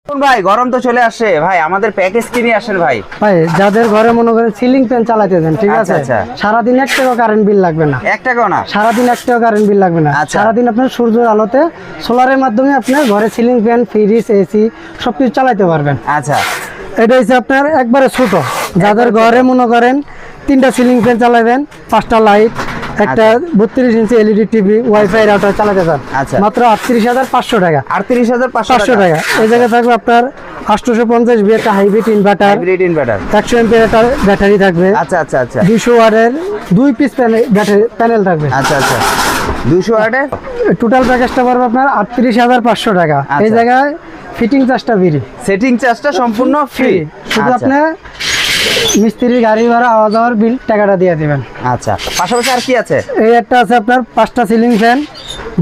ভাই গরম তো চলে আসে ভাই, আমাদের প্যাকেজ কিনে আসেন ভাই। ভাই যাদের ঘরে মনে করেন সিলিং ফ্যান চালাতেছেন, ঠিক আছে, সারাদিন 1 টাকা কারেন্ট বিল লাগবে না। 1 টাকাও না? সারাদিন 1 টাকা কারেন্ট বিল লাগবে না। সারাদিন আপনার সূর্যের আলোতে সোলারের মাধ্যমে আপনার ঘরে সিলিং ফ্যান, ফ্রিজ, এসি সবকিছু চালাতে পারবেন। আচ্ছা, এটা হচ্ছে আপনার একবারে ছোট, যাদের ঘরে মনে করেন 3টা সিলিং ফ্যান চালাবেন, 5টা লাইট, একটা 32 inch LED TV, wifi router চালাতে পারেন, মাত্র 38,500 টাকা। 38,500 টাকা। এই জায়গায় থাকবে আপনার 850 ভি একটা হাইব্রিড ইনভার্টার, 100 এমপিআর একটা ব্যাটারি থাকবে। আচ্ছা আচ্ছা আচ্ছা। 200 ওয়াটের 2 পিস প্যানেল থাকবে। আচ্ছা আচ্ছা, 200 ওয়াটের টোটাল প্যাকেজটা পড়বে আপনার 38,500 টাকা। এই জায়গায় ফিটিং চার্জটা ফ্রি, সেটিং চার্জটা সম্পূর্ণ ফ্রি। শুধু আপনি মিস্ত্রি গাড়ি ভাড়া আওয়া যাওয়ার বিল টাকাটা দিয়ে দিবেন। আচ্ছা, পাশাপাশি আর কি আছে? এই একটা আছে আপনার 5টা সিলিং ফ্যান,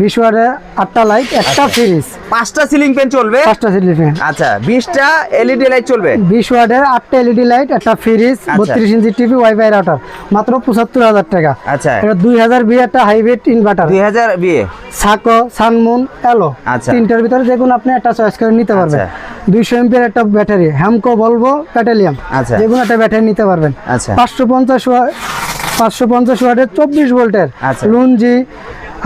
20 ওয়াটের 8টা লাইট, একটা ফ্রিজ। 5টা সিলিং ফ্যান চলবে? 5টা সিলিং ফ্যান। আচ্ছা, 20টা এলইডি লাইট চলবে? 20 ওয়াটের 8টা এলইডি লাইট, একটা fridge, 32 inch TV, wifi router, মাত্র 75,000 টাকা। আচ্ছা, এটা 2000 ভি একটা হাইব্রিড ইনভার্টার, 2000 ভি, সাকো, সানমুন, এলো, তিনটার ভিতরে যে কোনো আপনি একটা চয়েস করে নিতে পারবেন। 200 এমপিআর একটা ব্যাটারি, হ্যামকো, ভলভো, প্যাটেলিয়াম, যে কোনো একটা ব্যাটারি নিতে পারবেন। 550 ওয়াটের 24 ভোল্টের লুঞ্জি,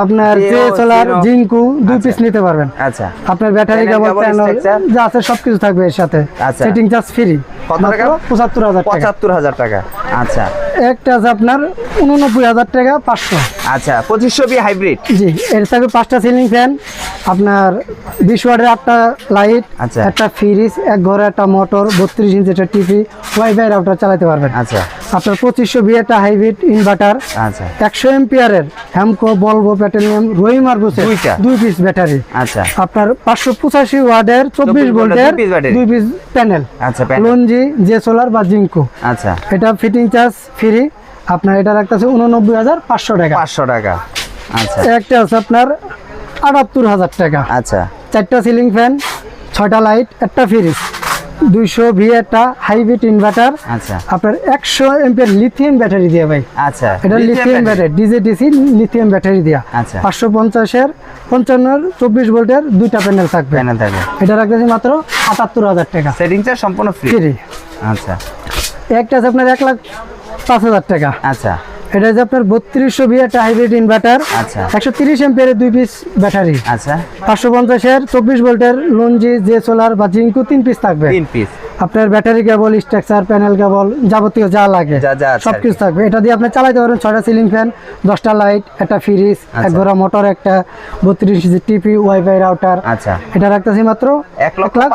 আপনার সোলার, জিঙ্কু 2 পিস নিতে পারবেন। আচ্ছা, আপনার ব্যাটারি কেবল, প্যানেল যা আছে সবকিছু থাকবে এর সাথে। Setting charge free. কত টাকা? 75,000 টাকা। আচ্ছা, একটা আছে আপনার 89,000 টাকা 500। আচ্ছা, 2500 ভি হাইব্রিড। জি, এর থাকবে 5টা সিলিং ফ্যান, আপনার 20 ওয়াটের 8টা লাইট, একটা ফ্রিজ, এক ঘরে একটা মোটর, 32 ইঞ্চি একটা টিভি, ওয়াইফাই রাউটার চালাতে পারবেন। আচ্ছা, আপনার 2500 ভি একটা হাইব্রিড ইনভার্টার, 100 এমপিআরের হ্যামকো, ভলভো, প্যাটেলিয়াম, রহিম আরবুসের 2 পিস ব্যাটারি। আচ্ছা, আপনার 585 ওয়াটের 24 ভোল্টের 2 পিস প্যানেল, লুঞ্জি, যে সোলার বা জিঙ্কু। আচ্ছা, এটা ফিটিং চার্জ ফ্রি। আপনার এটা রাখতেছে 89,500 টাকা। 500 টাকা। আচ্ছা, একটা আছে আপনার 78,000 টাকা। আচ্ছা, 4টা সিলিং ফ্যান, 6টা লাইট, একটা ফ্রিজ, 200 ভি একটা হাইব্রিড ইনভার্টার। আচ্ছা, আপনার 100 এমপিআর লিথিয়াম ব্যাটারি দিয়ে ভাই। আচ্ছা, এটা lithium battery, DJDC lithium battery দিয়া। আচ্ছা, 550 এর 55 24 ভোল্টের 2টা প্যানেল থাকবে। এটা রাখতেছি মাত্র 78,000 টাকা। সেটিং চার্জ সম্পূর্ণ ফ্রি। আচ্ছা, একটা আছে আপনার 1,05,000 টাকা। আচ্ছা, এটা যে আপনার 3200 ভি একটা হাইব্রিড ইনভার্টার, 130 এমপিআরের 2 পিস ব্যাটারি। আচ্ছা, 550 এর 24 ভোল্টের লুঞ্জি, যে সোলার বা জিঙ্কু 3 পিস থাকবে। 3 পিস। আপনার ব্যাটারি কেবল, স্ট্রাকচার, প্যানেল কেবল, যাবতীয় যা লাগে সবকিছু থাকবে। এটা দিয়ে আপনি চালাতে পারবেন 6টা সিলিং ফ্যান, 10টা লাইট, একটা ফ্রিজ, এক ঘোড়া মোটর, একটা 32 ইঞ্চি টিভি, ওয়াইফাই রাউটার। আচ্ছা, এটা রাখতেছি মাত্র 1,05,000